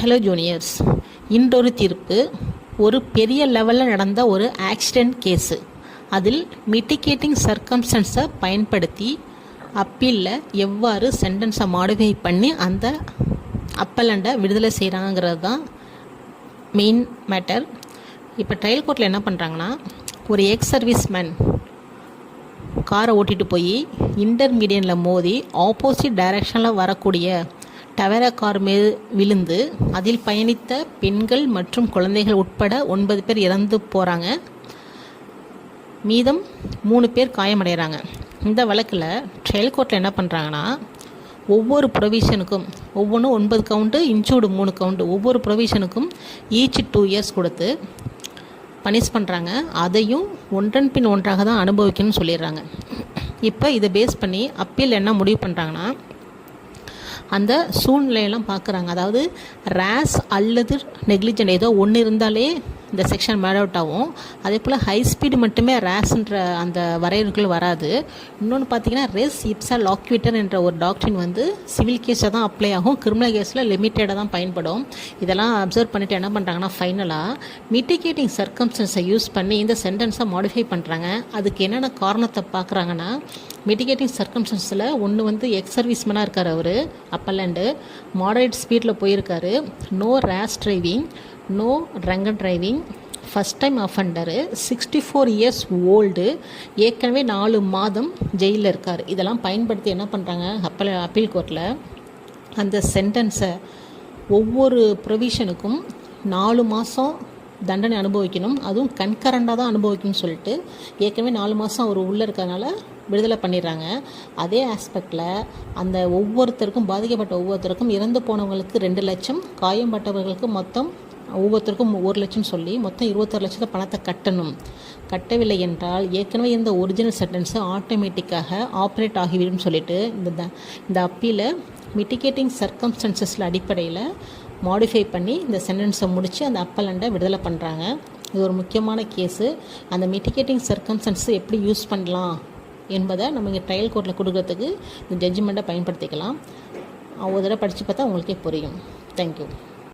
Hello juniors, இன்றொரு தீர்ப்பு. ஒரு பெரிய லெவலில் நடந்த ஒரு ஆக்சிடெண்ட் கேஸு. அதில் மிட்டிகேட்டிங் சர்க்கம்ஸ்டன்ஸை பயன்படுத்தி அப்பீலில் எவ்வாறு சென்டென்ஸை மாடிஃபை பண்ணி அந்த அப்பலண்டை விடுதலை செய்கிறாங்கிறது தான் மெயின் மேட்டர். இப்போ ட்ரையல் கோர்ட்டில் என்ன பண்ணுறாங்கன்னா, ஒரு எக்ஸ் சர்வீஸ் மேன் காரை ஓட்டிகிட்டு போய் இன்டர்மீடியனில் மோதி ஆப்போசிட் டைரக்ஷனில் வரக்கூடிய டவேரா கார் மீது விழுந்து அதில் பயணித்த பெண்கள் மற்றும் குழந்தைகள் உட்பட 9 பேர் இறந்து போகிறாங்க. மீதம் 3 பேர் காயமடைகிறாங்க. இந்த வழக்கில் ட்ரையல் கோர்ட்டில் என்ன பண்ணுறாங்கன்னா, ஒவ்வொரு ப்ரொவிஷனுக்கும் ஒவ்வொன்றும் 9 கவுண்டு இன்சூடு 3 கவுண்டு, ஒவ்வொரு ப்ரொவிஷனுக்கும் ஈச் 2 இயர்ஸ் கொடுத்து பனிஷ் பண்ணுறாங்க. அதையும் ஒன்றன் பின் ஒன்றாக தான் அனுபவிக்கணும்னு சொல்லிடுறாங்க. இப்போ இதை பேஸ் பண்ணி அப்பீல் என்ன முடிவு பண்ணுறாங்கன்னா, அந்த சூழ்நிலையெல்லாம் பார்க்குறாங்க. அதாவது ரேஸ் அல்லது நெக்லிஜென்ட் ஏதோ ஒன்று இருந்தாலே இந்த செக்ஷன் மேட் அவுட் ஆகும். அதே போல் ஹை ஸ்பீடு மட்டுமே ரேஸ்ன்ற அந்த வரையறுக்குள் வராது. இன்னொன்று பார்த்தீங்கன்னா, ரெஸ் இப்சா லாக்விட்டர் என்ற ஒரு டாக்ட்ரின் வந்து சிவில் கேஸில் தான் அப்ளை ஆகும், கிரிமினல் கேஸில் லிமிட்டடாக தான் பயன்படும். இதெல்லாம் அப்சர்வ் பண்ணிவிட்டு என்ன பண்ணுறாங்கன்னா, ஃபைனலாக மிட்டிகேட்டிங் சர்க்கம்ஸ்டன்ஸை யூஸ் பண்ணி இந்த சென்டென்ஸை மாடிஃபை பண்ணுறாங்க. அதுக்கு என்னென்ன காரணத்தை பார்க்குறாங்கன்னா, மிட்டிகேட்டிங் சர்க்கம்ஸ்டன்ஸில் ஒன்று வந்து எக்ஸ் சர்வீஸ்மேனாக இருக்கார், அவர் அப்பலண்டு மாடரேட் ஸ்பீடில் போயிருக்காரு, no rash driving, no drunk and driving, first time offender, 64 years old, ஏற்கனவே 4 மாதம் ஜெயிலில் இருக்கார். இதெல்லாம் பயன்படுத்தி என்ன பண்ணுறாங்க, அப்பீல் கோர்ட்டில் அந்த சென்டென்ஸை ஒவ்வொரு ப்ரொவிஷனுக்கும் 4 மாதம் தண்டனை அனுபவிக்கணும், அதுவும் கன்கரண்டாக தான் அனுபவிக்கணும்னு சொல்லிட்டு ஏற்கனவே 4 மாதம் அவர் உள்ளே இருக்கிறதுனால விடுதலை பண்ணிடுறாங்க. அதே ஆஸ்பெக்டில் அந்த ஒவ்வொருத்தருக்கும் பாதிக்கப்பட்ட ஒவ்வொருத்தருக்கும் இறந்து போனவங்களுக்கு 2 லட்சம், காயம்பட்டவர்களுக்கு மொத்தம் ஒவ்வொருத்தருக்கும் 1 லட்சம் சொல்லி மொத்தம் 21 லட்சத்தை பணத்தை கட்டணும். கட்டவில்லை என்றால் ஏற்கனவே இந்த ஒரிஜினல் சென்டென்ஸு ஆட்டோமேட்டிக்காக ஆப்ரேட் ஆகிவிடும் சொல்லிட்டு இந்த அப்பீலை மிட்டிகேட்டிங் சர்க்கம்ஸ்டன்சஸில் அடிப்படையில் மாடிஃபை பண்ணி இந்த சென்டென்ஸை முடித்து அந்த அப்பலண்டை விடுதலை பண்ணுறாங்க. இது ஒரு முக்கியமான கேஸு. அந்த மிட்டிகேட்டிங் சர்க்கம்ஸ்டன்ஸை எப்படி யூஸ் பண்ணலாம் என்பதை நம்ம இங்கே ட்ரையல் கோர்ட்டில் கொடுக்கறதுக்கு இந்த ஜட்ஜ்மெண்ட்டை பயன்படுத்திக்கலாம். ஒரு தடவை படித்து பார்த்தா உங்களுக்கே புரியும். தேங்க்யூ.